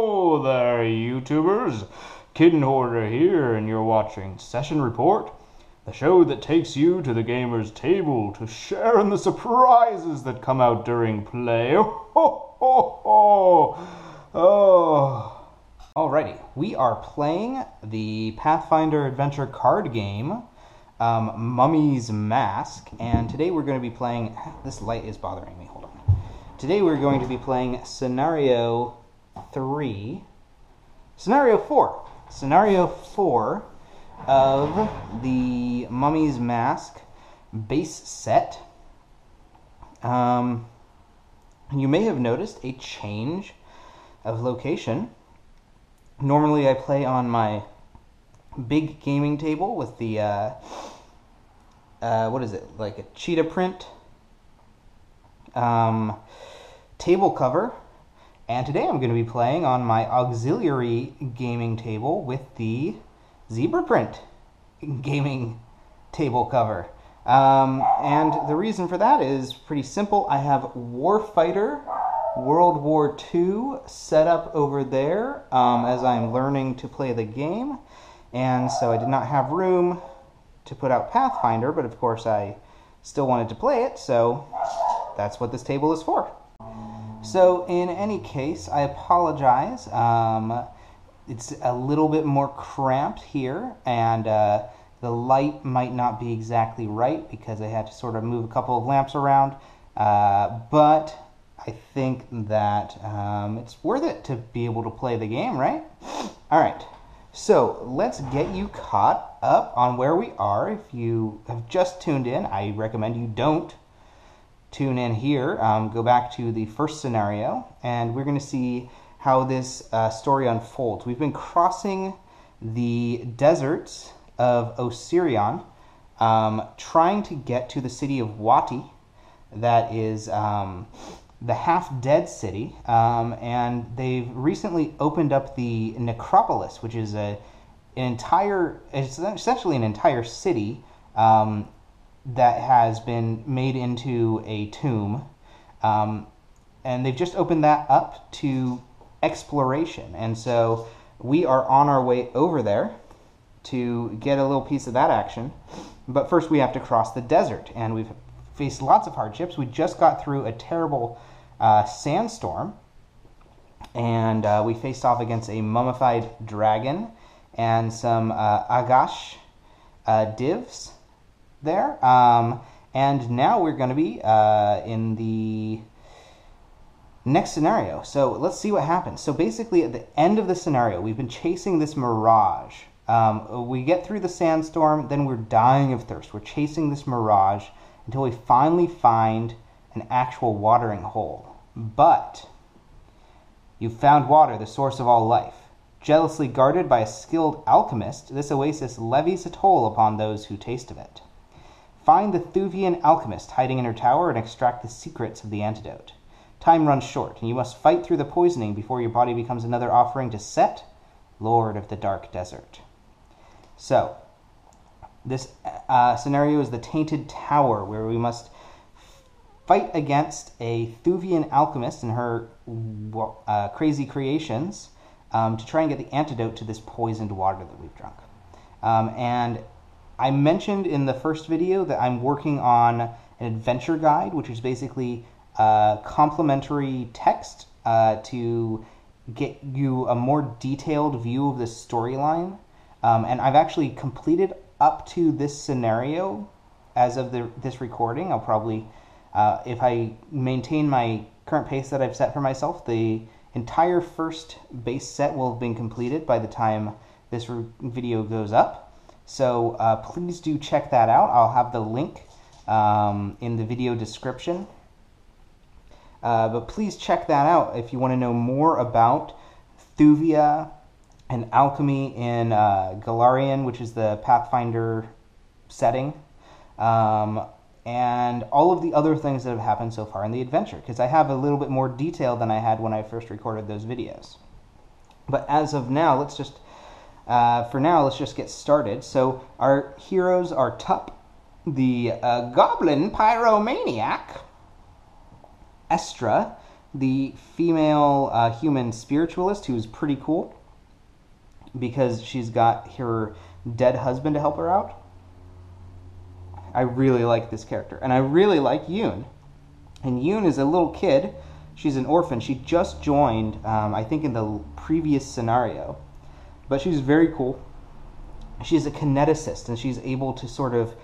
Hello there, YouTubers. Kitten Hoarder here, and you're watching Session Report, the show that takes you to the gamer's table to share in the surprises that come out during play. Oh. Alrighty, we are playing the Pathfinder adventure card game, Mummy's Mask, and today we're going to be playing... This light is bothering me, hold on. Today we're going to be playing Scenario 4 of the Mummy's Mask base set. You may have noticed a change of location. Normally I play on my big gaming table with the, what is it, like a cheetah print table cover, and today I'm going to be playing on my auxiliary gaming table with the zebra print gaming table cover. And the reason for that is pretty simple. I have Warfighter World War II set up over there as I'm learning to play the game, and so I did not have room to put out Pathfinder, but of course I still wanted to play it, so that's what this table is for. So in any case, I apologize. It's a little bit more cramped here, and the light might not be exactly right because I had to sort of move a couple of lamps around, but I think that it's worth it to be able to play the game, right? Alright, so let's get you caught up on where we are. If you have just tuned in, I recommend you don't tune in here. Go back to the first scenario, and we're going to see how this story unfolds. We've been crossing the deserts of Osirion, trying to get to the city of Wati, that is the half-dead city, and they've recently opened up the necropolis, which is it's essentially an entire city that has been made into a tomb, and they've just opened that up to exploration, and so we are on our way over there to get a little piece of that action. But first we have to cross the desert, and we've faced lots of hardships. We just got through a terrible sandstorm, and we faced off against a mummified dragon and some Agash divs there, and now we're going to be in the next scenario. So let's see what happens. So basically at the end of the scenario, we've been chasing this mirage. We get through the sandstorm, then we're dying of thirst. We're chasing this mirage until we finally find an actual watering hole. But you've found water, the source of all life. Jealously guarded by a skilled alchemist, this oasis levies a toll upon those who taste of it. Find the Thuvian alchemist hiding in her tower and extract the secrets of the antidote. Time runs short, and you must fight through the poisoning before your body becomes another offering to Set, Lord of the Dark Desert. So, this scenario is the Tainted Tower, where we must fight against a Thuvian alchemist and her crazy creations to try and get the antidote to this poisoned water that we've drunk. And I mentioned in the first video that I'm working on an adventure guide, which is basically complimentary text to get you a more detailed view of the storyline. And I've actually completed up to this scenario as of this recording. I'll probably, if I maintain my current pace that I've set for myself, the entire first base set will have been completed by the time this video goes up. So please do check that out. I'll have the link in the video description. But please check that out if you want to know more about Thuvia and alchemy in Galarian, which is the Pathfinder setting, and all of the other things that have happened so far in the adventure, because I have a little bit more detail than I had when I first recorded those videos. But as of now, let's just get started. So our heroes are Tup, the goblin pyromaniac, Estra, the female human spiritualist, who's pretty cool because she's got her dead husband to help her out. I really like this character, and I really like Yoon. And Yoon is a little kid. She's an orphan. She just joined, I think, in the previous scenario. But she's very cool. She's a kineticist, and she's able to sort of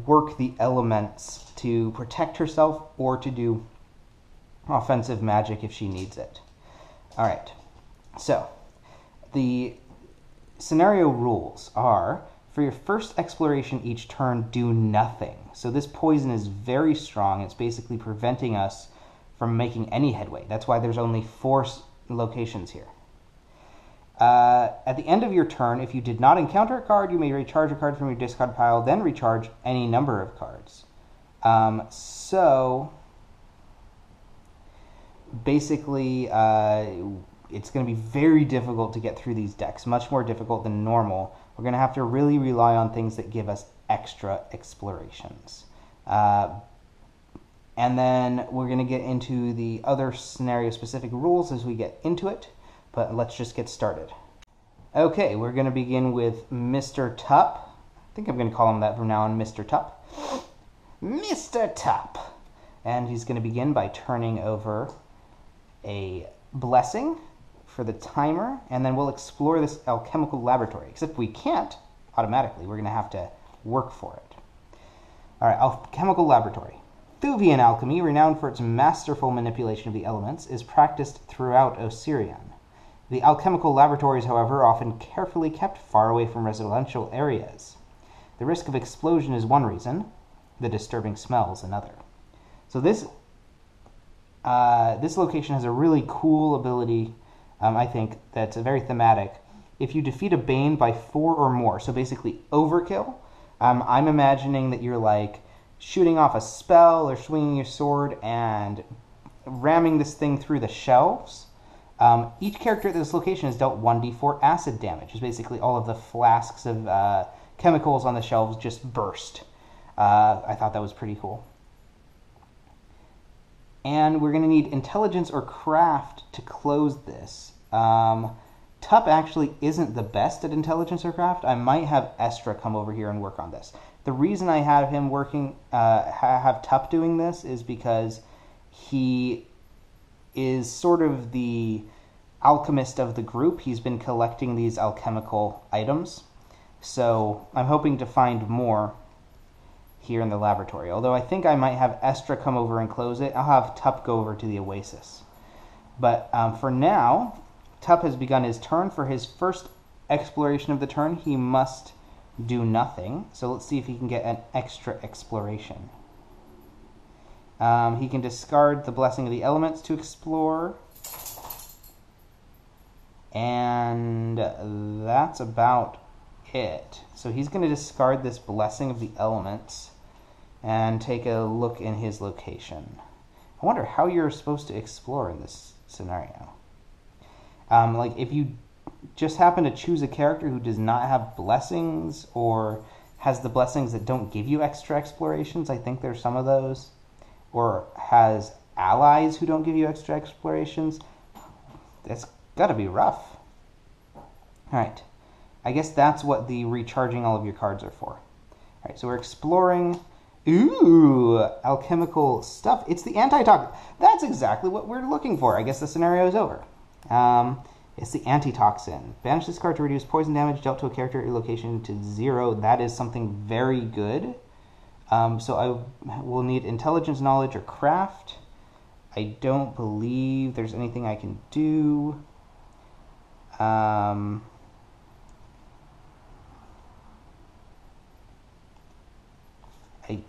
work the elements to protect herself or to do offensive magic if she needs it. All right. So, the scenario rules are, for your first exploration each turn, do nothing. So this poison is very strong. It's basically preventing us from making any headway. That's why there's only 4 locations here. At the end of your turn, if you did not encounter a card, you may recharge a card from your discard pile, then recharge any number of cards. So basically, it's going to be very difficult to get through these decks, much more difficult than normal. We're going to have to really rely on things that give us extra explorations. And then we're going to get into the other scenario-specific rules as we get into it, but let's just get started. Okay, we're going to begin with Mr. Tup. I think I'm going to call him that from now on, Mr. Tup. Mr. Tup! And he's going to begin by turning over a blessing for the timer, and then we'll explore this alchemical laboratory. Except we can't automatically. We're going to have to work for it. All right, alchemical laboratory. Thuvian alchemy, renowned for its masterful manipulation of the elements, is practiced throughout Osirian. The alchemical laboratories, however, are often carefully kept far away from residential areas. The risk of explosion is one reason, the disturbing smells another. So this location has a really cool ability, I think, that's very thematic. If you defeat a Bane by 4 or more, so basically overkill, I'm imagining that you're like shooting off a spell or swinging your sword and ramming this thing through the shelves. Each character at this location is dealt 1d4 acid damage. It's basically all of the flasks of chemicals on the shelves just burst. I thought that was pretty cool. And we're going to need intelligence or craft to close this. Tup actually isn't the best at intelligence or craft. I might have Estra come over here and work on this. The reason I have him working, have Tup doing this is because he is sort of the alchemist of the group. He's been collecting these alchemical items. So I'm hoping to find more here in the laboratory. Although I think I might have Estra come over and close it. I'll have Tup go over to the Oasis. But for now, Tup has begun his turn. For his first exploration of the turn, he must do nothing. So let's see if he can get an extra exploration. He can discard the Blessing of the Elements to explore. And that's about it. So he's going to discard this Blessing of the Elements and take a look in his location. I wonder how you're supposed to explore in this scenario. Like if you just happen to choose a character who does not have blessings or has the blessings that don't give you extra explorations, I think there's some of those, or has allies who don't give you extra explorations, that's got to be rough. Alright, I guess that's what the recharging all of your cards are for. Alright, so we're exploring. Ooh, alchemical stuff. It's the antitoxin. That's exactly what we're looking for. I guess the scenario is over. It's the antitoxin. Banish this card to reduce poison damage dealt to a character at your location to 0. That is something very good. So I will need intelligence, knowledge, or craft. I don't believe there's anything I can do. I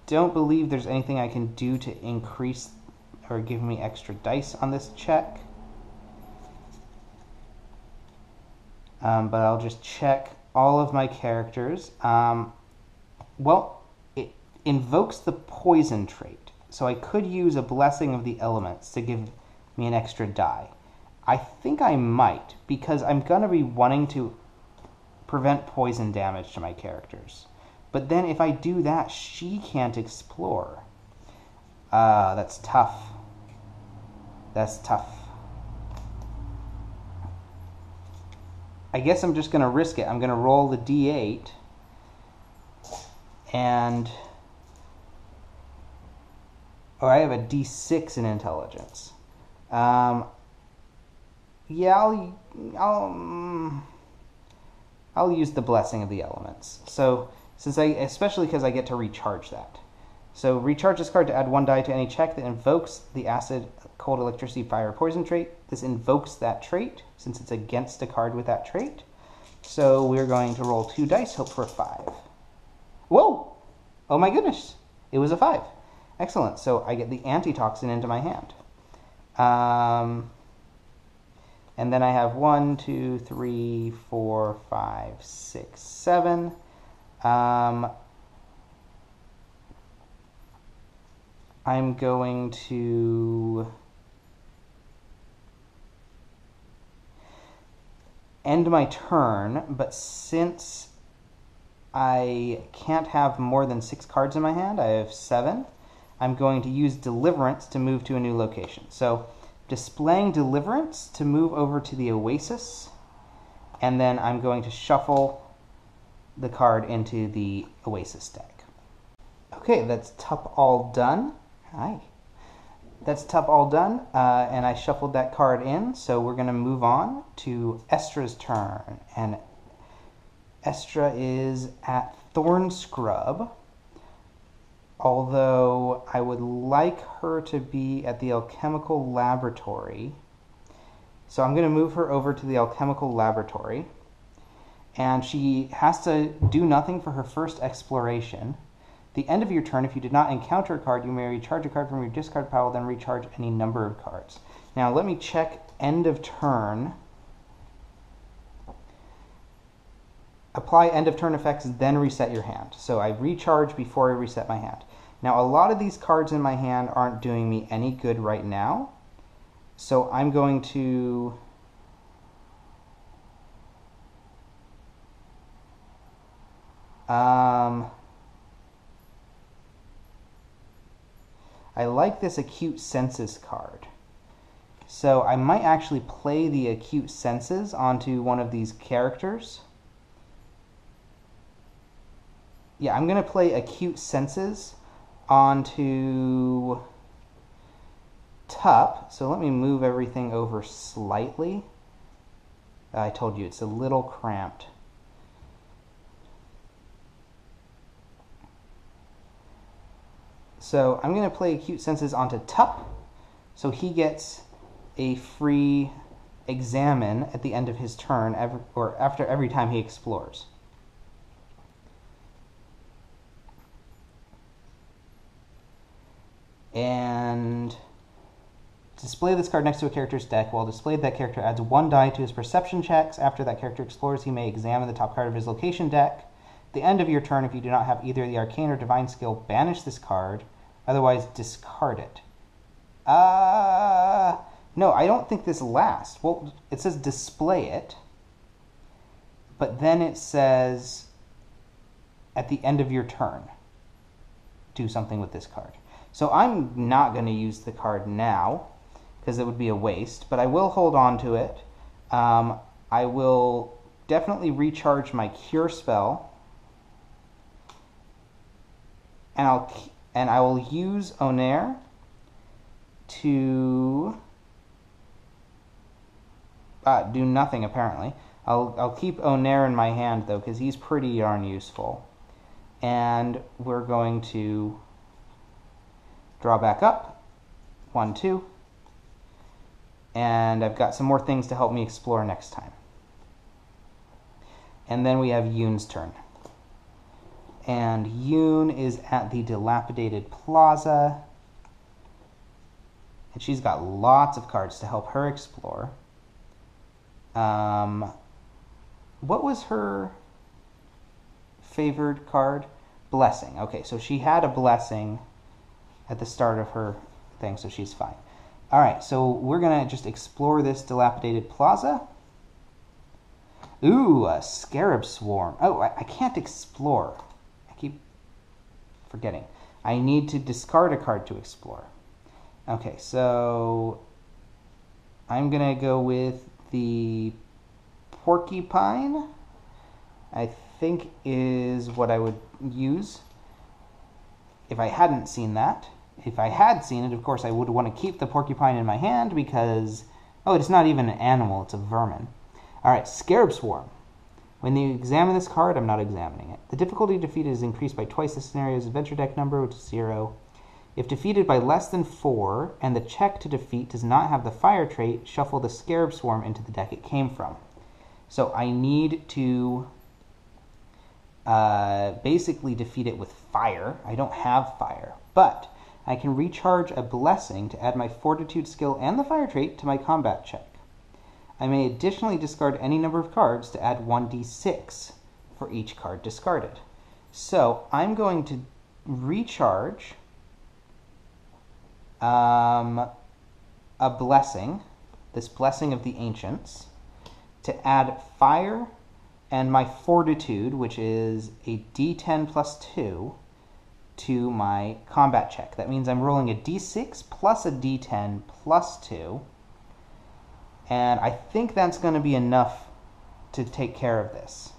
don't believe there's anything I can do to increase or give me extra dice on this check. But I'll just check all of my characters. Well, it invokes the poison trait, so I could use a Blessing of the Elements to give me an extra die. I think I might, because I'm going to be wanting to prevent poison damage to my characters. But then if I do that, she can't explore. That's tough. That's tough. I guess I'm just going to risk it. I'm going to roll the d8. And... oh, I have a d6 in intelligence. Yeah, I'll use the Blessing of the Elements. So, especially because I get to recharge that. So, recharge this card to add 1 die to any check that invokes the acid, cold, electricity, fire, or poison trait. This invokes that trait, since it's against a card with that trait. So, we're going to roll 2 dice, hope for a 5. Whoa! Oh my goodness! It was a 5. Excellent. So, I get the antitoxin into my hand. And then I have 1, 2, 3, 4, 5, 6, 7. I'm going to end my turn, but since I can't have more than 6 cards in my hand, I have 7, I'm going to use Deliverance to move to a new location. So, displaying Deliverance to move over to the Oasis, and then I'm going to shuffle the card into the Oasis deck. Okay, that's Tup all done. Hi. That's Tup all done, and I shuffled that card in, so we're going to move on to Estra's turn. And Estra is at Thorn Scrub, although I would like her to be at the Alchemical Laboratory. So I'm going to move her over to the Alchemical Laboratory. And she has to do nothing for her first exploration. At the end of your turn, if you did not encounter a card, you may recharge a card from your discard pile, then recharge any number of cards. Now let me check end of turn. Apply end of turn effects, then reset your hand. So I recharge before I reset my hand. Now, a lot of these cards in my hand aren't doing me any good right now. So I'm going to... I like this Acute Senses card. So I might actually play the Acute Senses onto one of these characters. Yeah, I'm going to play Acute Senses onto Tup. So let me move everything over slightly. I told you it's a little cramped. So I'm going to play Acute Senses onto Tup, so he gets a free Examine at the end of his turn, after every time he explores. And display this card next to a character's deck. While displayed, that character adds 1 die to his perception checks. After that character explores, he may examine the top card of his location deck. At the end of your turn, if you do not have either the Arcane or Divine skill, banish this card. Otherwise, discard it. No, I don't think this lasts. Well, it says display it. But then it says at the end of your turn, do something with this card. So I'm not going to use the card now, because it would be a waste, but I will hold on to it. I will definitely recharge my Cure spell, and I will use Onair to do nothing, apparently. I'll keep Onair in my hand, though, because he's pretty darn useful. And we're going to draw back up. 1, 2. And I've got some more things to help me explore next time. And then we have Yoon's turn. And Yoon is at the Dilapidated Plaza. And she's got lots of cards to help her explore. What was her favored card? Blessing. Okay, so she had a Blessing at the start of her thing, so she's fine. All right, so we're going to just explore this Dilapidated Plaza. Ooh, a Scarab Swarm. Oh, I can't explore. I keep forgetting. I need to discard a card to explore. Okay, so I'm going to go with the porcupine, I think is what I would use if I hadn't seen that. If I had seen it, of course, I would want to keep the porcupine in my hand because, oh, it's not even an animal, it's a vermin. All right, Scarab Swarm. When you examine this card, I'm not examining it. The difficulty defeated is increased by twice the scenario's adventure deck number, which is 0. If defeated by less than 4, and the check to defeat does not have the fire trait, shuffle the Scarab Swarm into the deck it came from. So I need to basically defeat it with fire. I don't have fire, but I can recharge a blessing to add my fortitude skill and the fire trait to my combat check. I may additionally discard any number of cards to add 1d6 for each card discarded. So I'm going to recharge a blessing, this Blessing of the Ancients, to add fire and my fortitude, which is a d10 plus 2, to my combat check. That means I'm rolling a d6 plus a d10 plus 2. And I think that's going to be enough to take care of this.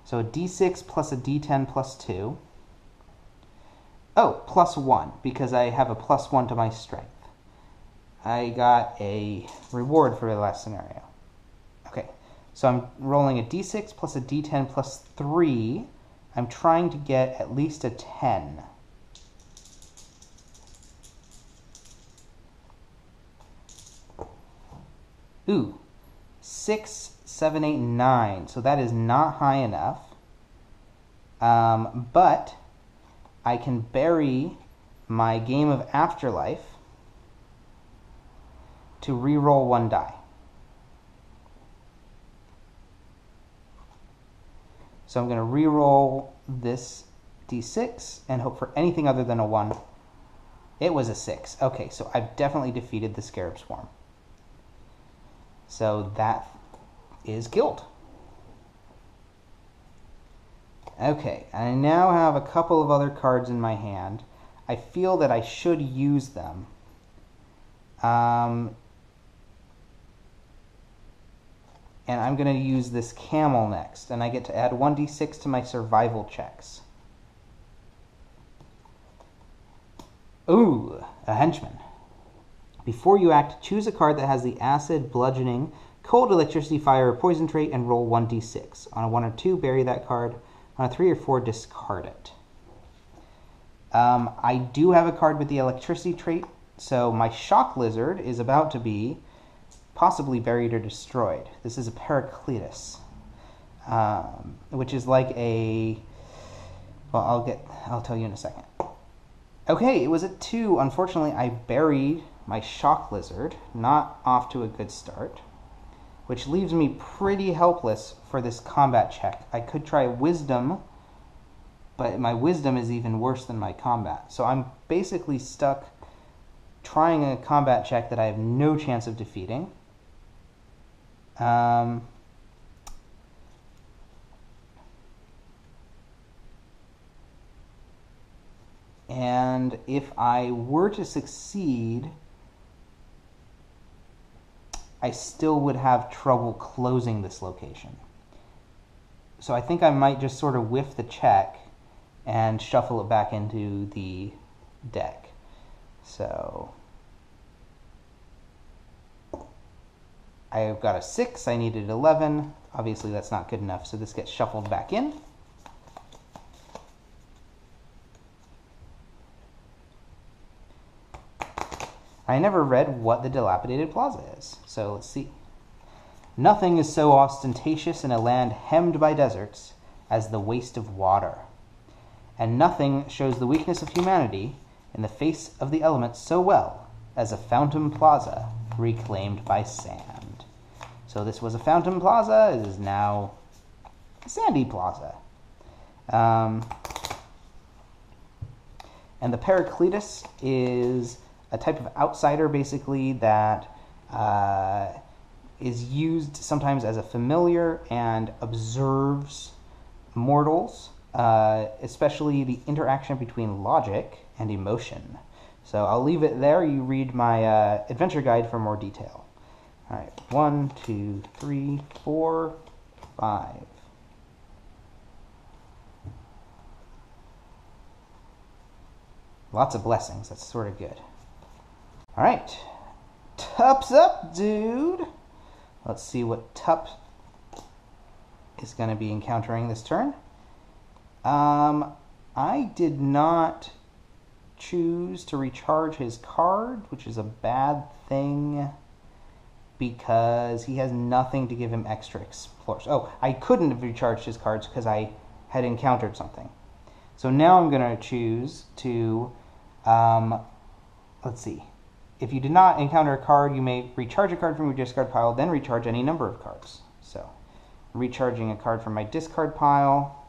So a d6 plus a d10 plus 2. Oh, plus 1, because I have a plus 1 to my strength. I got a reward for the last scenario. Okay, so I'm rolling a d6 plus a d10 plus 3. I'm trying to get at least a 10. Ooh, 6, 7, 8, 9. So that is not high enough. But I can bury my Game of Afterlife to re-roll 1 die. So I'm going to re-roll this d6 and hope for anything other than a 1. It was a 6. Okay, so I've definitely defeated the Scarab Swarm. So that is killed. Okay, I now have a couple of other cards in my hand. I feel that I should use them. And I'm going to use this camel next, and I get to add 1d6 to my survival checks. Ooh, a henchman. Before you act, choose a card that has the acid, bludgeoning, cold, electricity, fire, or poison trait, and roll 1d6. On a 1 or 2, bury that card. On a 3 or 4, discard it. I do have a card with the electricity trait, so my shock lizard is about to be possibly buried or destroyed. This is a Paracletus, which is like a... Well, I'll tell you in a second. Okay, it was a 2. Unfortunately, I buried my shock lizard, not off to a good start, which leaves me pretty helpless for this combat check. I could try wisdom, but my wisdom is even worse than my combat. So I'm basically stuck trying a combat check that I have no chance of defeating. And if I were to succeed, I still would have trouble closing this location. So I think I might just sort of whiff the check and shuffle it back into the deck. So I've got a 6, I needed 11. Obviously that's not good enough, so this gets shuffled back in. I never read what the Dilapidated Plaza is, so let's see. Nothing is so ostentatious in a land hemmed by deserts as the waste of water. And nothing shows the weakness of humanity in the face of the elements so well as a fountain plaza reclaimed by sand. So this was a fountain plaza, it is now a sandy plaza. And the Paracletus is a type of outsider, basically, that is used sometimes as a familiar and observes mortals, especially the interaction between logic and emotion. So I'll leave it there. You read my adventure guide for more detail. All right, 1, 2, 3, 4, 5. Lots of blessings. That's sort of good. All right. Tup's up, dude. Let's see what Tup is going to be encountering this turn. I did not choose to recharge his card, which is a bad thing because he has nothing to give him extra explores. Oh, I couldn't have recharged his cards because I had encountered something. So now I'm going to choose to, let's see. If you did not encounter a card, you may recharge a card from your discard pile, then recharge any number of cards. So, recharging a card from my discard pile.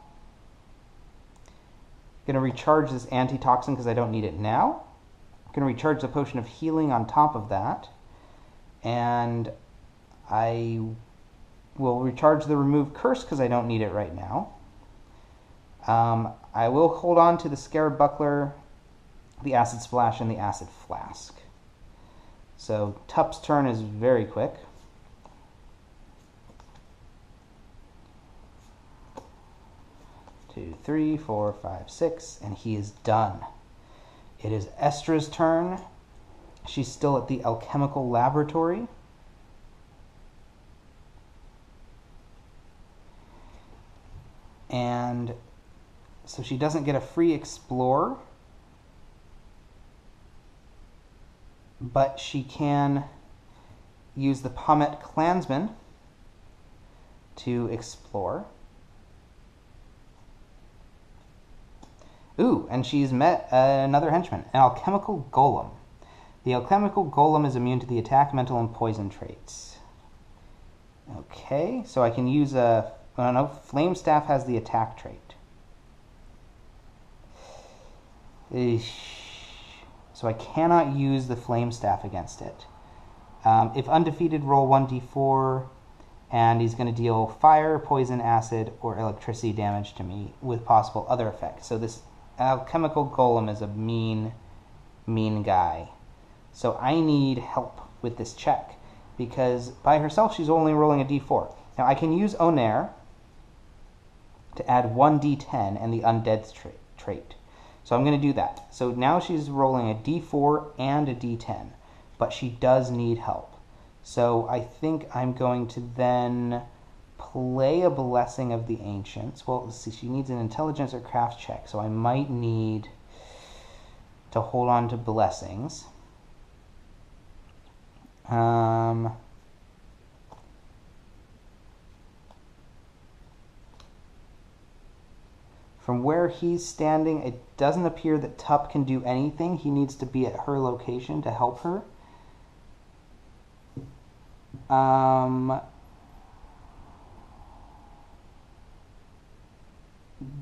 Going to recharge this antitoxin because I don't need it now. Going to recharge the potion of healing on top of that. And I will recharge the remove curse because I don't need it right now. I will hold on to the Scarab Buckler, the Acid Splash, and the Acid Flask. So Tup's turn is very quick. Two, 3, 4, 5, 6, and he is done. It is Estra's turn. She's still at the Alchemical Laboratory. And so she doesn't get a free explore, but she can use the Pommet Clansman to explore. Ooh, and she's met another henchman, an Alchemical Golem. The Alchemical Golem is immune to the attack, mental, and poison traits. Okay, so I can use a... I don't know, Flame Staff has the attack trait. So I cannot use the Flame Staff against it. If undefeated, roll 1d4, and he's going to deal fire, poison, acid, or electricity damage to me with possible other effects. So this Alchemical Golem is a mean guy. So I need help with this check, because by herself she's only rolling a d4. Now I can use Onair to add 1d10 and the Undead trait. So I'm going to do that. So now she's rolling a d4 and a d10, but she does need help. So I think I'm going to then play a Blessing of the Ancients. Well, let's see, she needs an Intelligence or Craft check, so I might need to hold on to Blessings. From where he's standing, it doesn't appear that Tup can do anything. He needs to be at her location to help her.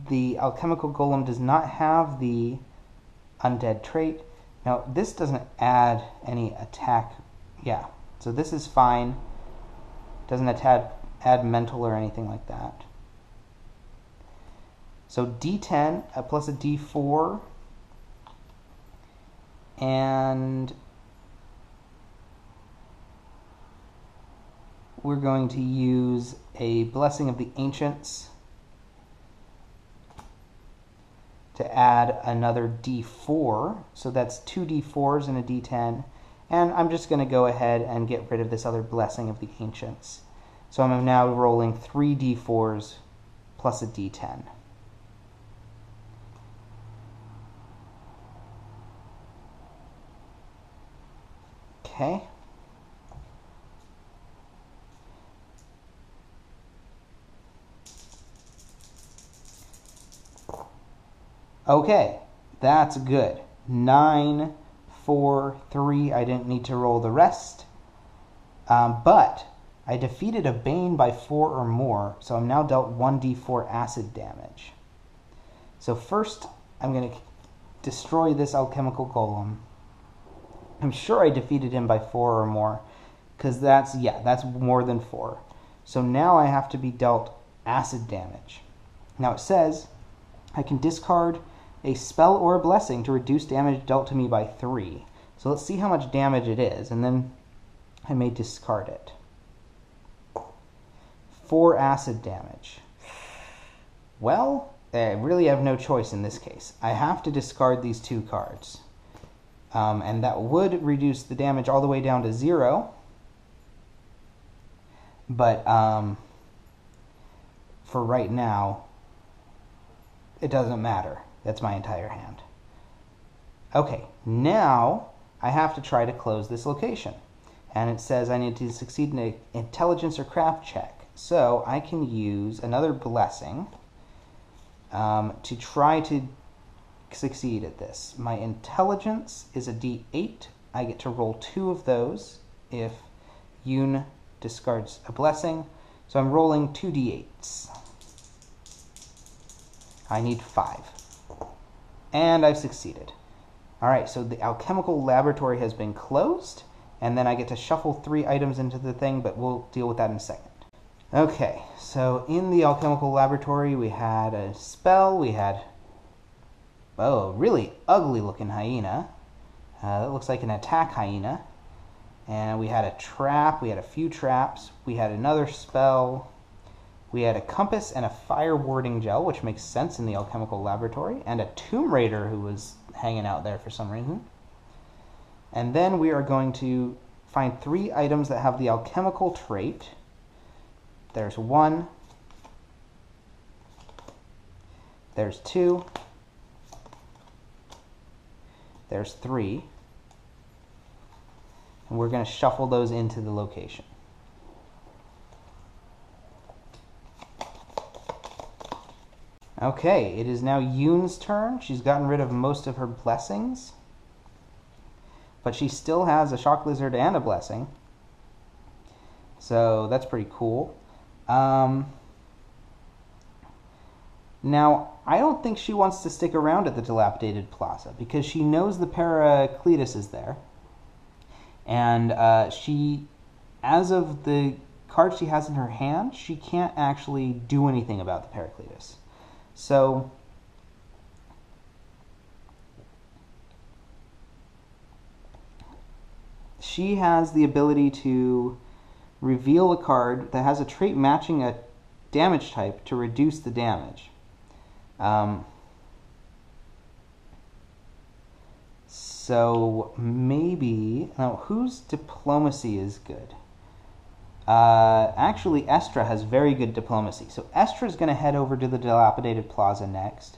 The Alchemical Golem does not have the Undead trait. Now, this doesn't add any attack. Yeah, so this is fine. Doesn't add mental or anything like that. So d10 plus a d4, and we're going to use a Blessing of the Ancients to add another d4. So that's 2 d4s and a d10. And I'm just going to go ahead and get rid of this other Blessing of the Ancients. So I'm now rolling 3 d4s plus a d10. Okay. Okay, that's good. 9, 4, 3. I didn't need to roll the rest. But I defeated a Bane by 4 or more, so I'm now dealt 1d4 acid damage. So first, I'm going to destroy this Alchemical Golem. I'm sure I defeated him by 4 or more, because that's more than 4. So now I have to be dealt acid damage. Now it says I can discard a spell or a blessing to reduce damage dealt to me by 3. So let's see how much damage it is, and then I may discard it. 4 acid damage. Well, I really have no choice in this case. I have to discard these 2 cards. And that would reduce the damage all the way down to 0. But for right now, it doesn't matter. That's my entire hand. Okay, now I have to try to close this location. And it says I need to succeed in an intelligence or craft check. So I can use another blessing to try to succeed at this. My intelligence is a D8. I get to roll 2 of those if Yoon discards a blessing. So I'm rolling 2 D8s. I need 5. And I've succeeded. Alright, so the alchemical laboratory has been closed, and then I get to shuffle 3 items into the thing, but we'll deal with that in a second. Okay, so in the alchemical laboratory we had a spell, we had a really ugly looking hyena. That looks like an attack hyena. And we had a trap, we had a few traps, we had another spell, we had a compass and a fire warding gel, which makes sense in the alchemical laboratory, and a tomb raider who was hanging out there for some reason. And then we are going to find 3 items that have the alchemical trait. There's 1, there's 2, there's 3, and we're going to shuffle those into the location. Okay, it is now Yoon's turn. She's gotten rid of most of her blessings, but she still has a shock lizard and a blessing, so that's pretty cool. Now, I don't think she wants to stick around at the dilapidated plaza because she knows the Paracletus is there. And she, as of the card she has in her hand, she can't actually do anything about the Paracletus. So, she has the ability to reveal a card that has a trait matching a damage type to reduce the damage. So maybe, now whose diplomacy is good? Actually, Estra has very good diplomacy. So Estra is going to head over to the dilapidated plaza next.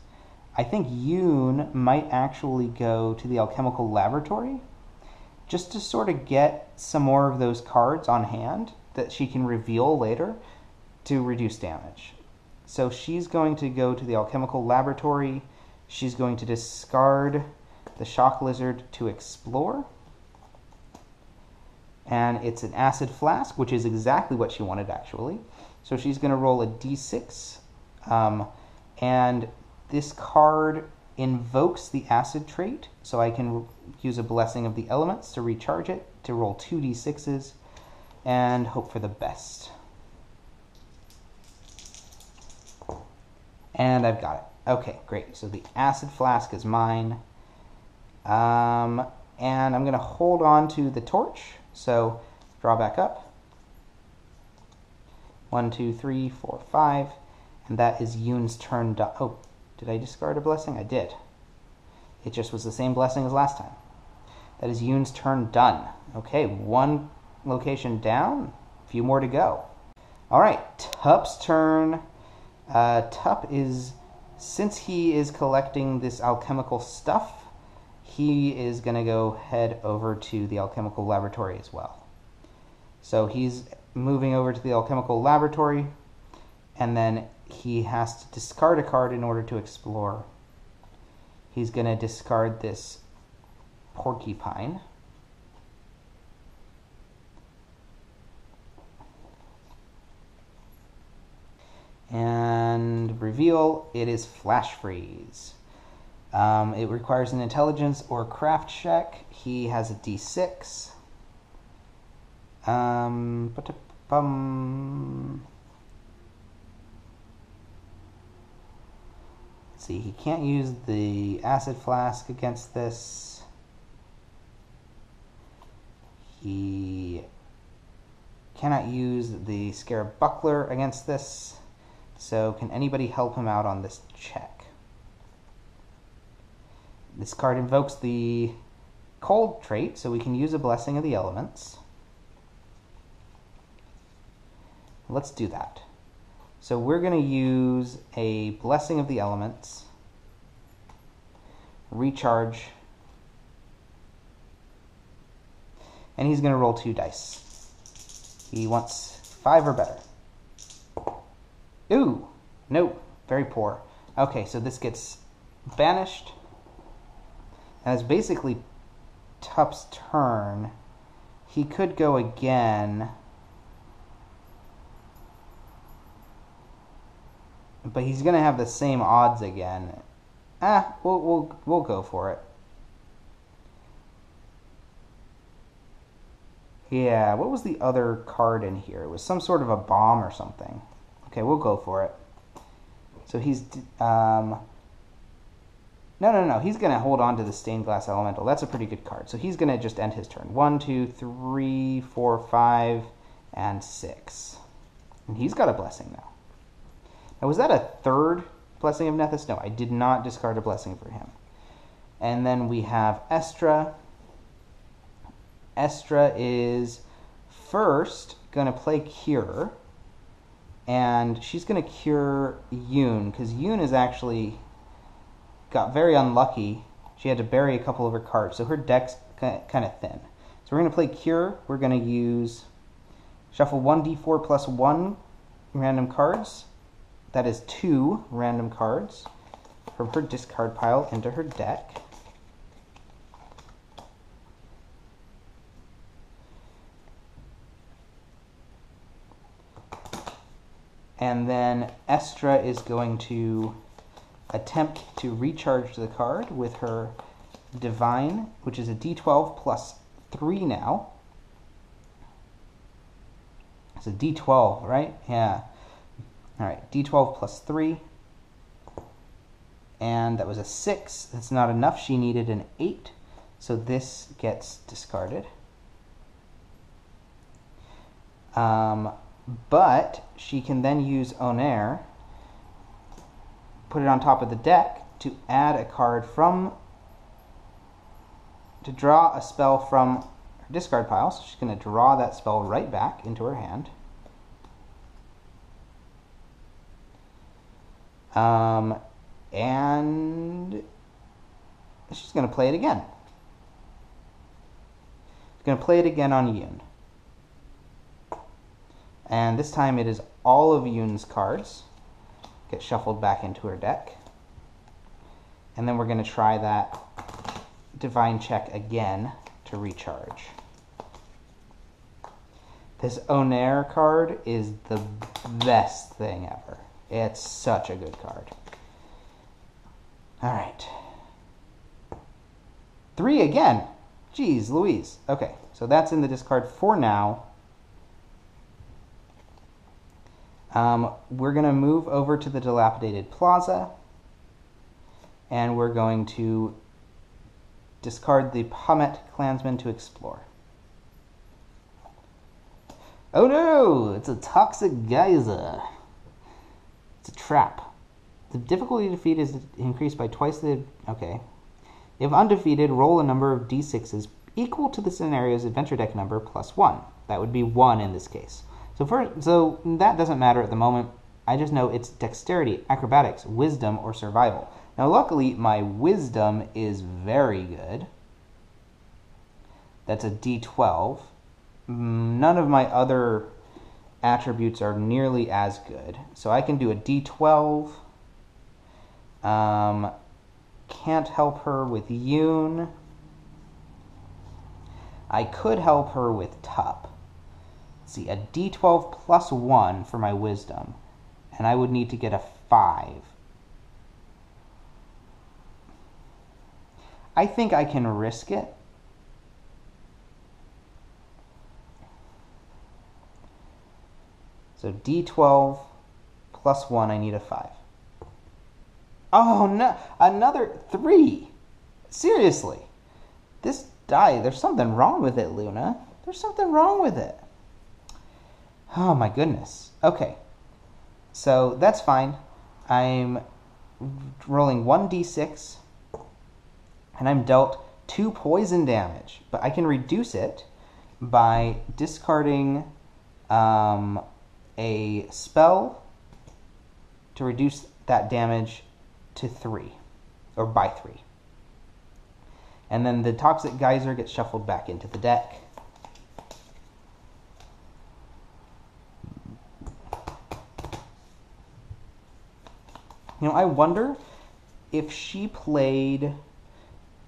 I think Yoon might actually go to the alchemical laboratory just to sort of get some more of those cards on hand that she can reveal later to reduce damage. So she's going to go to the alchemical laboratory. She's going to discard the shock lizard to explore. And it's an acid flask, which is exactly what she wanted actually. So she's going to roll a d6. And this card invokes the acid trait. So I can use a blessing of the elements to recharge it, to roll 2 d6s, and hope for the best. And I've got it. Okay, great. So the acid flask is mine. And I'm going to hold on to the torch. So draw back up. 1, 2, 3, 4, 5. And that is Yoon's turn. Oh, did I discard a blessing? I did. It just was the same blessing as last time. That is Yoon's turn done. Okay, 1 location down. A few more to go. All right, Tup's turn. Tup is, since he is collecting this alchemical stuff, he is going to go head over to the alchemical laboratory as well. So he's moving over to the alchemical laboratory, and then he has to discard a card in order to explore. He's going to discard this porcupine. And reveal, it is Flash Freeze. It requires an intelligence or craft check. He has a d6. Let's see, he can't use the acid flask against this. He cannot use the scarab buckler against this. So can anybody help him out on this check? This card invokes the cold trait, so we can use a blessing of the elements. Let's do that. So we're going to use a blessing of the elements, recharge, and he's going to roll 2 dice. He wants 5 or better. Ooh, nope, very poor. Okay, so this gets banished, and it's basically Tup's turn. He could go again, but he's gonna have the same odds again. We'll go for it. Yeah, what was the other card in here? It was some sort of a bomb or something. Okay, we'll go for it. So he's no. He's gonna hold on to the stained glass elemental. That's a pretty good card. So he's gonna just end his turn. 1, 2, 3, 4, 5, and 6. And he's got a blessing now. Now, was that a third blessing of Nethys? No, I did not discard a blessing for him. And then we have Estra. Estra is first going to play Cure. And she's going to cure Yoon, because Yoon is actually got very unlucky. She had to bury a couple of her cards, so her deck's kind of thin. So we're going to play Cure. We're going to use shuffle 1d4 plus 1 random cards. That is 2 random cards from her discard pile into her deck. And then Estra is going to attempt to recharge the card with her Divine, which is a d12 plus 3 now. It's a d12, right? Yeah. All right, d12 plus 3. And that was a 6. That's not enough. She needed an 8. So this gets discarded. But she can then use Onair, put it on top of the deck to add a card to draw a spell from her discard pile. So she's going to draw that spell right back into her hand. And she's going to play it again. She's going to play it again on Yoon. And this time it is all of Yoon's cards get shuffled back into her deck. And then we're going to try that Divine check again to recharge. This Onair card is the best thing ever. It's such a good card. All right. 3 again. Jeez Louise. Okay, so that's in the discard for now. We're going to move over to the Dilapidated Plaza, and we're going to discard the Pumet Clansman to explore. Oh no! It's a Toxic Geyser. It's a trap. The difficulty to defeat is increased by twice the... Okay. If undefeated, roll a number of d6s equal to the scenario's adventure deck number plus 1. That would be 1 in this case. So that doesn't matter at the moment. I just know it's dexterity, acrobatics, wisdom, or survival. Now luckily my wisdom is very good. That's a d12. None of my other attributes are nearly as good. So I can do a d12. Can't help her with Yoon. I could help her with Tup. See, a d12 plus 1 for my wisdom, and I would need to get a 5. I think I can risk it. So d12 plus 1, I need a 5. Oh no, another 3. Seriously. This die, there's something wrong with it, Luna. There's something wrong with it. Oh my goodness. Okay. So that's fine. I'm rolling 1d6 and I'm dealt 2 poison damage, but I can reduce it by discarding a spell to reduce that damage to 3, or by 3. And then the Toxic Geyser gets shuffled back into the deck. You know, I wonder if she played...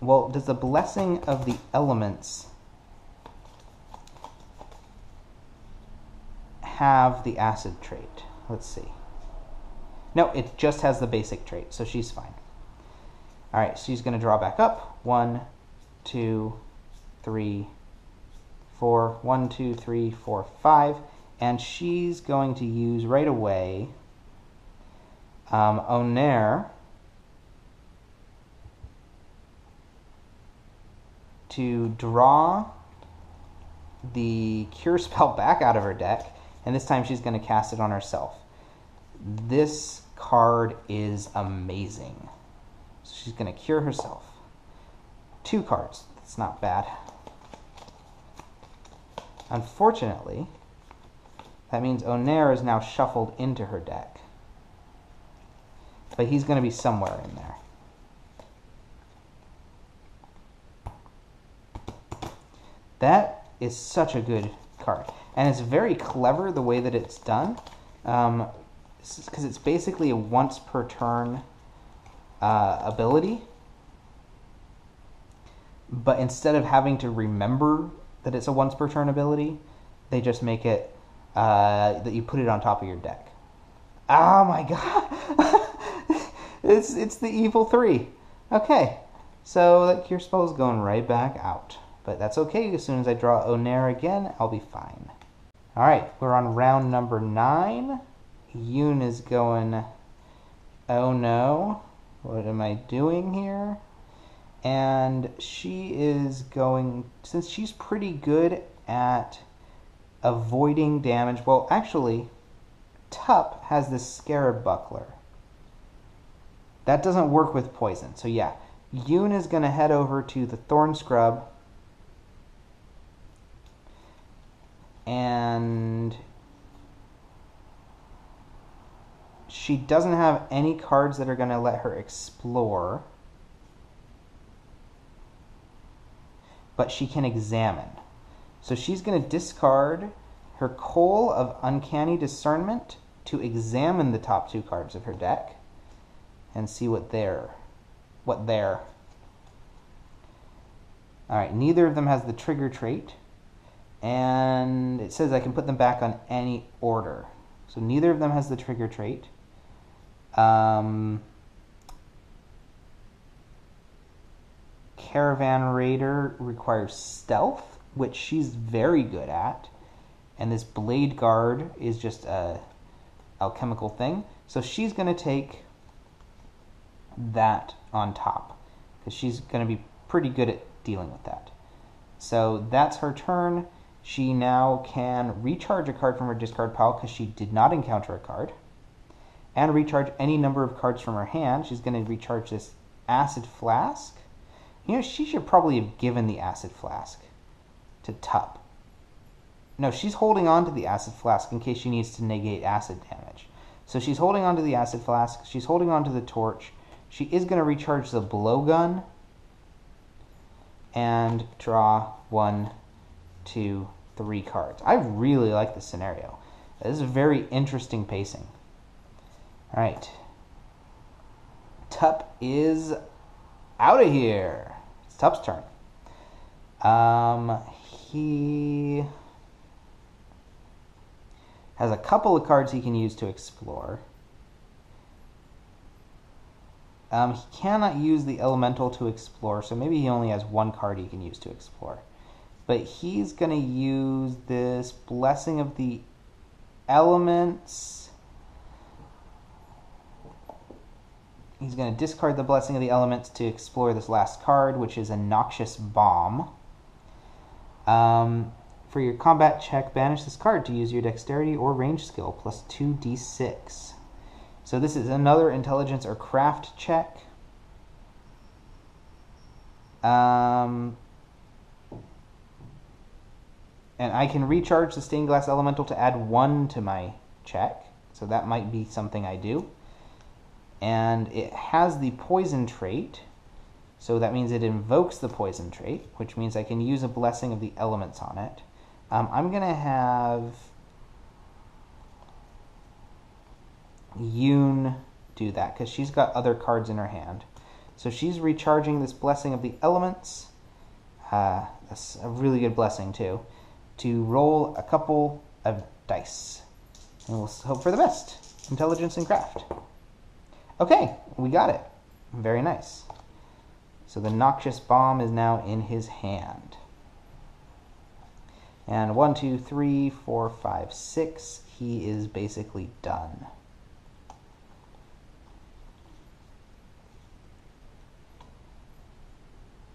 Well, does the Blessing of the Elements have the acid trait? Let's see. No, it just has the basic trait, so she's fine. Alright, she's going to draw back up. 1, 2, 3, 4. 1, 2, 3, 4, 5. And she's going to use right away Onair to draw the Cure spell back out of her deck, and this time she's going to cast it on herself. This card is amazing. So she's going to cure herself. 2 cards. That's not bad. Unfortunately, that means Onair is now shuffled into her deck. But he's going to be somewhere in there. That is such a good card. And it's very clever the way that it's done. Because it's basically a once per turn ability. But instead of having to remember that it's a once per turn ability, they just make it that you put it on top of your deck. Oh my god! It's the evil 3. Okay, so that Cure spell is going right back out. But that's okay, as soon as I draw Onair again, I'll be fine. Alright, we're on round number 9. Yoon is going, oh no, what am I doing here? And she is going, since she's pretty good at avoiding damage, well actually, Tup has this Scarab Buckler. That doesn't work with poison, so yeah. Yoon is going to head over to the Thorn Scrub and she doesn't have any cards that are going to let her explore, but she can examine. So she's going to discard her Coal of Uncanny Discernment to examine the top 2 cards of her deck and see what they're. Alright, neither of them has the trigger trait. And it says I can put them back on any order. So neither of them has the trigger trait. Caravan Raider requires stealth, which she's very good at. And this Blade Guard is just a alchemical thing. So she's going to take that on top, because she's going to be pretty good at dealing with that. So that's her turn. She now can recharge a card from her discard pile because she did not encounter a card, and recharge any number of cards from her hand. She's going to recharge this Acid Flask. You know, she should probably have given the Acid Flask to Tup. No, she's holding on to the Acid Flask in case she needs to negate acid damage. So she's holding on to the Acid Flask. She's holding on to the Torch. She is going to recharge the Blowgun and draw 1, 2, 3 cards. I really like this scenario. This is a very interesting pacing. Alright. Tup is out of here. It's Tup's turn. He has a couple of cards he can use to explore. He cannot use the Elemental to explore, so maybe he only has 1 card he can use to explore. But he's going to use this Blessing of the Elements. He's going to discard the Blessing of the Elements to explore this last card, which is a Noxious Bomb. For your combat check, banish this card to use your dexterity or range skill plus 2d6. So this is another intelligence or craft check. And I can recharge the Stained Glass Elemental to add 1 to my check. So that might be something I do. And it has the poison trait. So that means it invokes the poison trait, which means I can use a Blessing of the Elements on it. I'm going to have Yoon do that, because she's got other cards in her hand. So she's recharging this Blessing of the Elements. That's a really good blessing, too. To roll a couple of dice. And we'll hope for the best. Intelligence and craft. Okay, we got it. Very nice. So the Noxious Bomb is now in his hand. And 1, 2, 3, 4, 5, 6. He is basically done.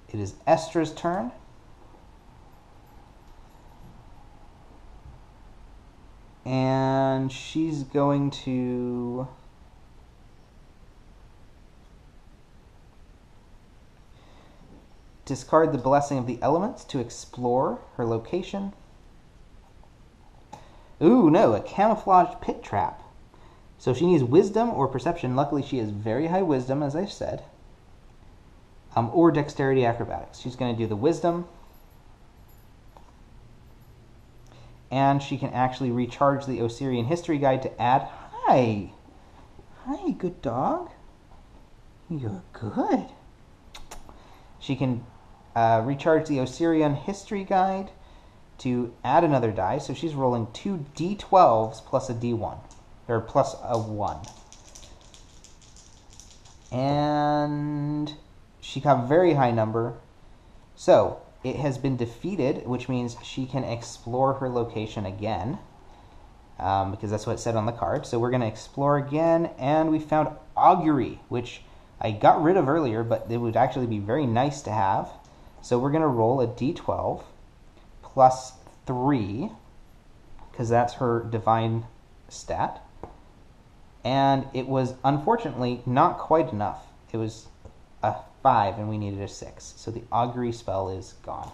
It is Estra's turn. And she's going to discard the Blessing of the Elements to explore her location. Ooh, no, a camouflaged pit trap. So she needs Wisdom or Perception. Luckily, she has very high Wisdom, as I said. Or Dexterity Acrobatics. She's going to do the Wisdom. And she can actually recharge the Osirian History Guide to add... Hi! Hi, good dog. You're good. She can recharge the Osirian History Guide to add another die. So she's rolling 2 d12s plus a d1. Or plus a 1. And she got a very high number. So it has been defeated, which means she can explore her location again. Because that's what it said on the card. So we're going to explore again. And we found Augury, which I got rid of earlier, but it would actually be very nice to have. So we're going to roll a d12 plus 3, because that's her divine stat. And it was, unfortunately, not quite enough. It was a 5, and we needed a 6. So the Augury spell is gone.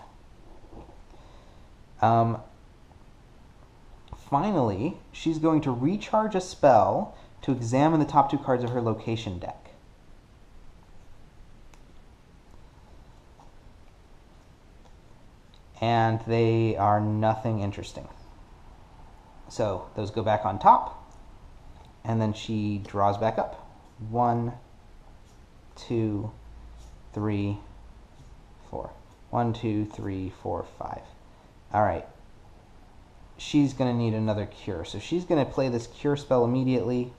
Finally, she's going to recharge a spell to examine the top 2 cards of her location deck. And they are nothing interesting. So those go back on top. And then she draws back up. 1, 2, 3, 4. 1, 2, 3, 4, 5. All right. She's going to need another cure. So she's going to play this cure spell immediately.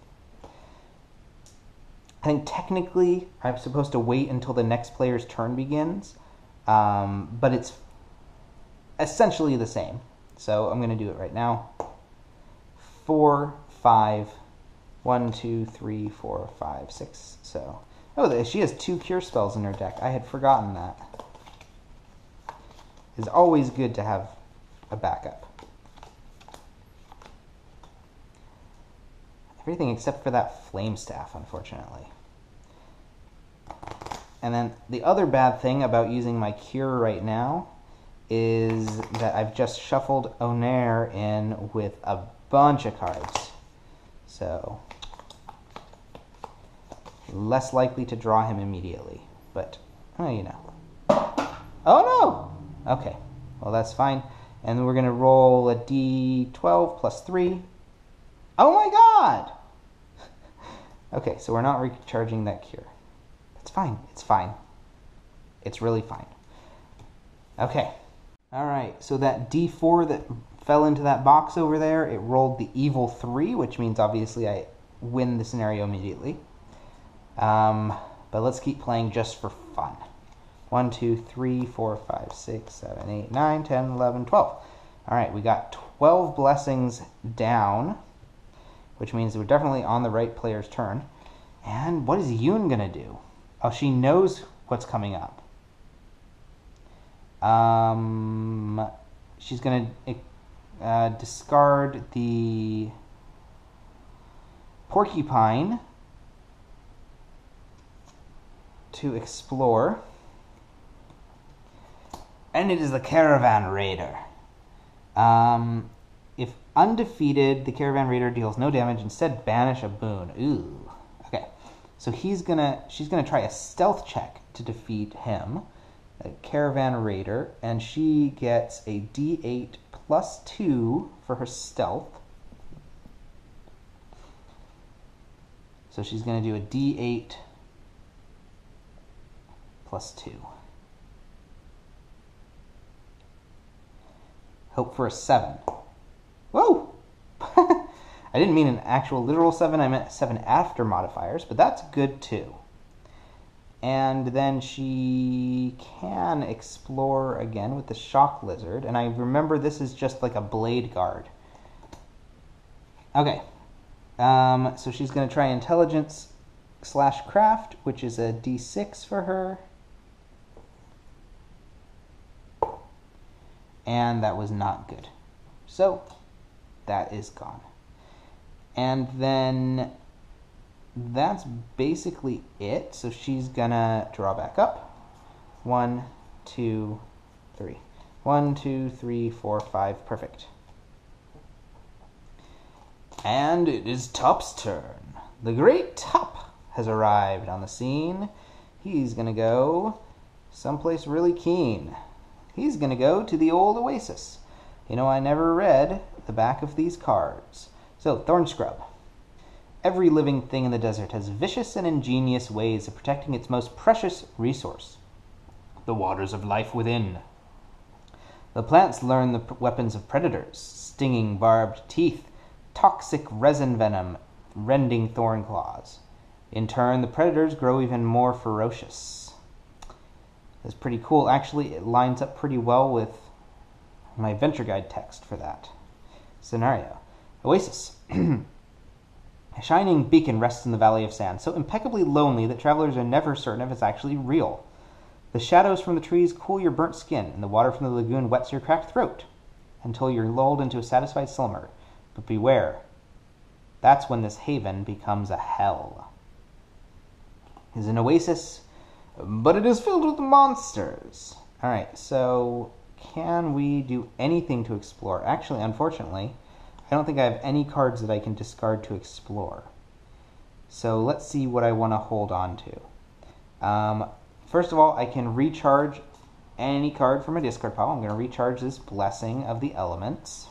I think technically I'm supposed to wait until the next player's turn begins. But it's essentially the same. So I'm going to do it right now. 4, 5, 1, 2, 3, 4, 5, 6. So, oh, she has 2 cure spells in her deck. I had forgotten that. It's always good to have a backup. Everything except for that flame staff, unfortunately. And then the other bad thing about using my cure right now is that I've just shuffled Onair in with a bunch of cards. So, less likely to draw him immediately. But, oh, you know. Oh, no! Okay. Well, that's fine. And then we're going to roll a d12 plus 3. Oh, my God! Okay, so we're not recharging that cure. That's fine. It's fine. It's really fine. Okay. All right, so that d4 that fell into that box over there, it rolled the evil 3, which means obviously I win the scenario immediately. But let's keep playing just for fun. 1, 2, 3, 4, 5, 6, 7, 8, 9, 10, 11, 12. All right, we got 12 blessings down, which means we're definitely on the right player's turn. And what is Yoon gonna do? Oh, she knows what's coming up. She's gonna discard the porcupine to explore. And it is the Caravan Raider. If undefeated, the Caravan Raider deals no damage. Instead, banish a boon. Ooh. Okay. So she's gonna try a stealth check to defeat him, a Caravan Raider, and she gets a D8 plus 2 for her stealth. So she's gonna do a D8 plus 2. Hope for a 7. Whoa! I didn't mean an actual literal 7, I meant 7 after modifiers, but that's good too. And then she can explore again with the Shock Lizard, and I remember this is just like a blade guard. Okay, so she's going to try Intelligence / Craft, which is a D6 for her. And that was not good. So, that is gone. And then that's basically it. So she's gonna draw back up. 1, 2, 3. 1, 2, 3, 4, 5. Perfect. And it is Top's turn. The great Top has arrived on the scene. He's gonna go someplace really keen. He's going to go to the old oasis. You know, I never read the back of these cards. So, Thorn Scrub. Every living thing in the desert has vicious and ingenious ways of protecting its most precious resource, the waters of life within. The plants learn the weapons of predators, stinging barbed teeth, toxic resin venom, rending thorn claws. In turn, the predators grow even more ferocious. It's pretty cool. Actually, it lines up pretty well with my adventure guide text for that scenario. Oasis. A shining beacon rests in the Valley of Sand, so impeccably lonely that travelers are never certain if it's actually real. The shadows from the trees cool your burnt skin, and the water from the lagoon wets your cracked throat, until you're lulled into a satisfied slumber. But beware. That's when this haven becomes a hell. It is an oasis, but it is filled with monsters. Alright, so can we do anything to explore? Actually, unfortunately, I don't think I have any cards that I can discard to explore. So let's see what I want to hold on to. First of all, I can recharge any card from a discard pile. I'm going to recharge this Blessing of the Elements.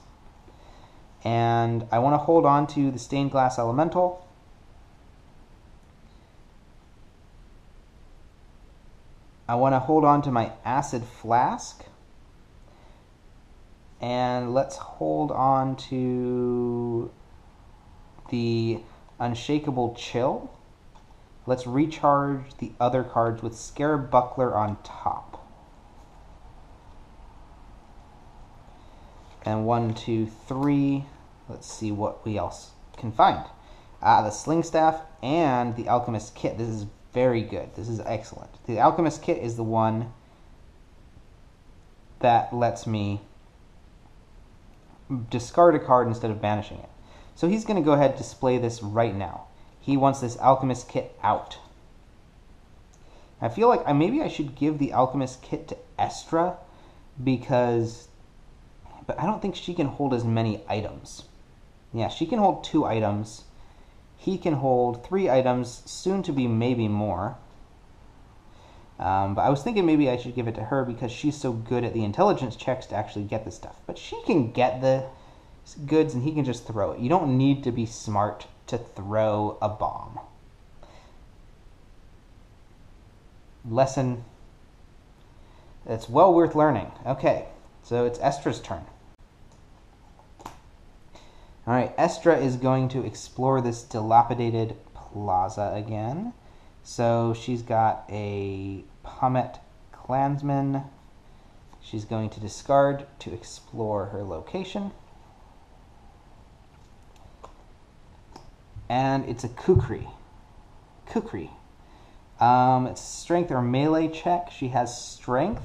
And I want to hold on to the Stained Glass Elemental. I want to hold on to my Acid Flask. And let's hold on to the Unshakable Chill. Let's recharge the other cards with Scarab Buckler on top. And 1, 2, 3. Let's see what we else can find. The Sling Staff and the Alchemist Kit. This is very good. This is excellent. The Alchemist Kit is the one that lets me discard a card instead of banishing it. So he's going to go ahead and display this right now. He wants this Alchemist Kit out. I feel like maybe I should give the Alchemist Kit to Estra, but I don't think she can hold as many items. Yeah, she can hold 2 items. He can hold 3 items, soon to be maybe more. But I was thinking maybe I should give it to her because she's so good at the intelligence checks to actually get this stuff. But she can get the goods and he can just throw it. You don't need to be smart to throw a bomb. Lesson that's well worth learning. Okay, so it's Estra's turn. Alright, Estra is going to explore this dilapidated plaza again. So she's got a Pumet Clansman. She's going to discard to explore her location. And it's a Kukri. Kukri. It's strength or melee check. She has strength.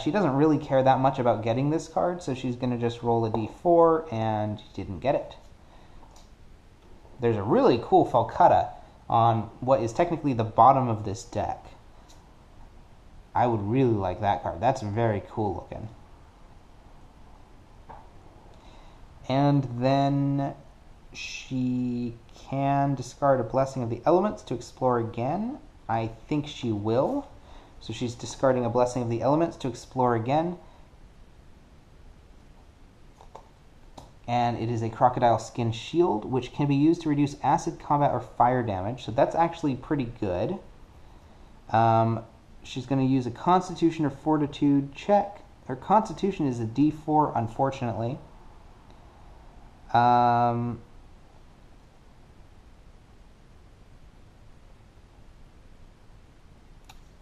She doesn't really care that much about getting this card, so she's going to just roll a d4, and didn't get it. There's a really cool Falcutta on what is technically the bottom of this deck. I would really like that card. That's very cool looking. And then she can discard a Blessing of the Elements to explore again. I think she will. So she's discarding a Blessing of the Elements to explore again. And it is a Crocodile Skin Shield, which can be used to reduce acid combat or fire damage. So that's actually pretty good. She's going to use a Constitution or Fortitude check. Her Constitution is a D4, unfortunately.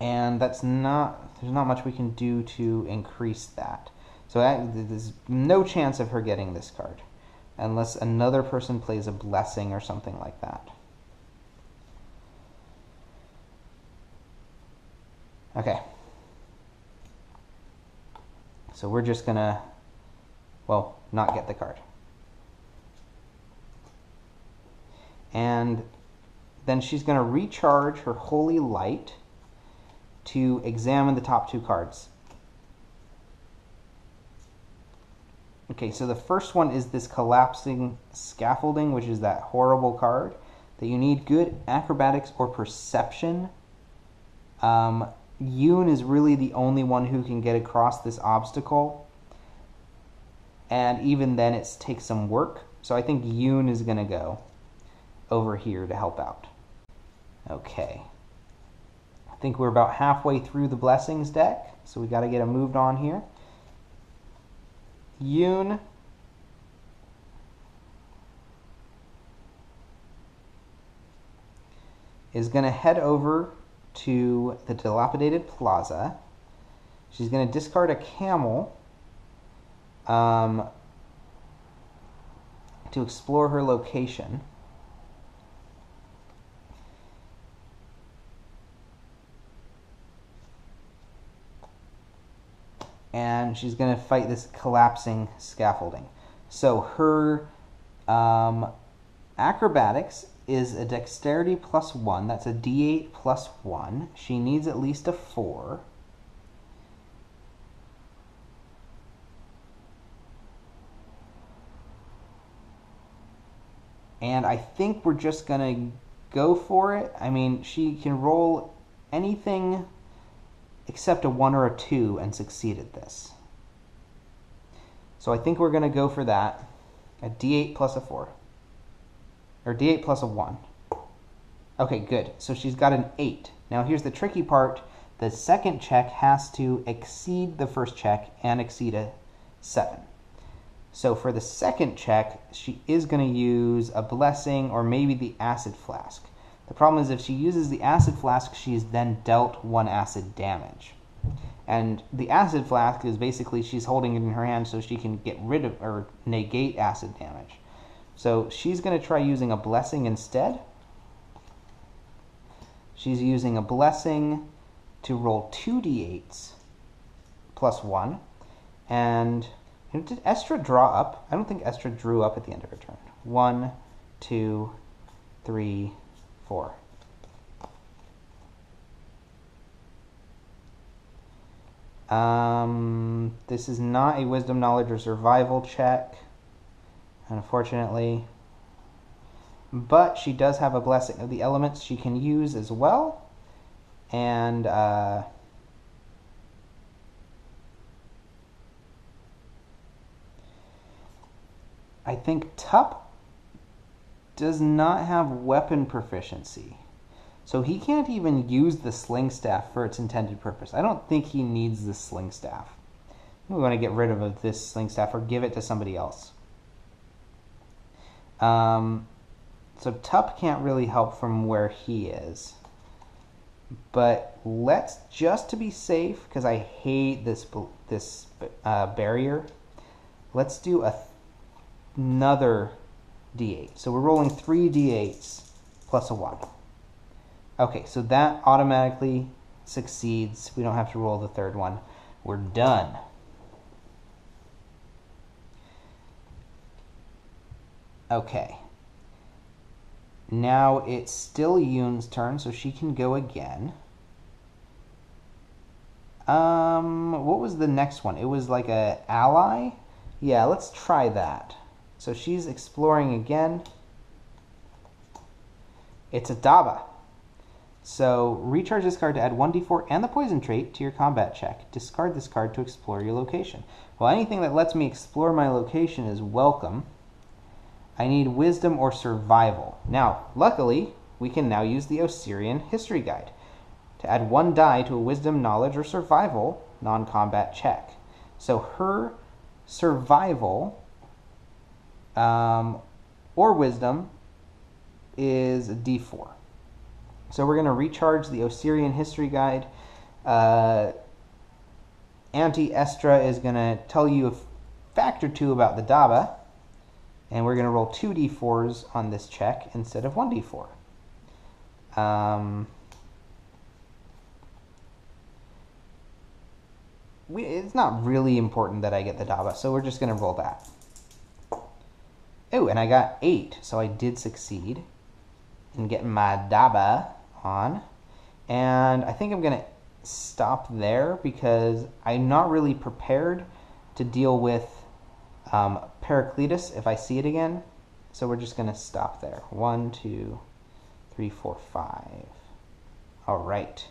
And there's not much we can do to increase that. So there's no chance of her getting this card, unless another person plays a Blessing or something like that. Okay. So we're just gonna, well, not get the card. And then she's gonna recharge her Holy Light to examine the top two cards. Okay, so the first one is this Collapsing Scaffolding, which is that horrible card that you need good acrobatics or perception. Yoon is really the only one who can get across this obstacle, and even then it takes some work. So I think Yoon is going to go over here to help out. Okay. I think we're about halfway through the Blessings deck, so we got to get him moved on here. Yoon is going to head over to the Dilapidated Plaza. She's going to discard a camel to explore her location. And she's going to fight this Collapsing Scaffolding. So her acrobatics is a dexterity +1. That's a d8 +1. She needs at least a 4. And I think we're just going to go for it. I mean, she can roll anything except a 1 or a 2 and succeed at this. So I think we're going to go for that. A d8 + a 4. Or d8 + a 1. Okay, good. So she's got an 8. Now here's the tricky part. The second check has to exceed the first check and exceed a 7. So for the second check, she is going to use a Blessing or maybe the Acid Flask. The problem is if she uses the Acid Flask, she's then dealt 1 acid damage. And the Acid Flask is basically she's holding it in her hand so she can get rid of or negate acid damage. So she's going to try using a Blessing instead. She's using a Blessing to roll 2 d8s +1. And did Estra draw up? I don't think Estra drew up at the end of her turn. 1, 2, 3, 4. This is not a Wisdom, Knowledge, or Survival check, unfortunately. But she does have a Blessing of the Elements she can use as well. And I think Tup does not have weapon proficiency. So he can't even use the Sling Staff for its intended purpose. I don't think he needs the Sling Staff. We want to get rid of this Sling Staff or give it to somebody else. So Tup can't really help from where he is. But let's, just to be safe, because I hate this barrier, let's do another d8. So we're rolling 3 d8s + a 1. Okay, so that automatically succeeds. We don't have to roll the third one. We're done. Okay. Now it's still Yoon's turn, so she can go again. What was the next one? It was like a ally? Yeah, let's try that. So she's exploring again. It's a Daba. So recharge this card to add 1d4 and the poison trait to your combat check. Discard this card to explore your location. Well, anything that lets me explore my location is welcome. I need wisdom or survival. Now, luckily, we can now use the Osirian History Guide to add 1 die to a wisdom, knowledge, or survival non-combat check. So her survival or wisdom is a d4. So we're going to recharge the Osirian History Guide. Auntie Estra is going to tell you a fact or two about the Daba. And we're going to roll 2 d4s on this check instead of 1 d4. It's not really important that I get the Daba, so we're just going to roll that. Oh, and I got 8, so I did succeed in getting my Daba on. And I think I'm going to stop there because I'm not really prepared to deal with Paracletus if I see it again. So we're just going to stop there. 1, 2, 3, 4, 5. All right.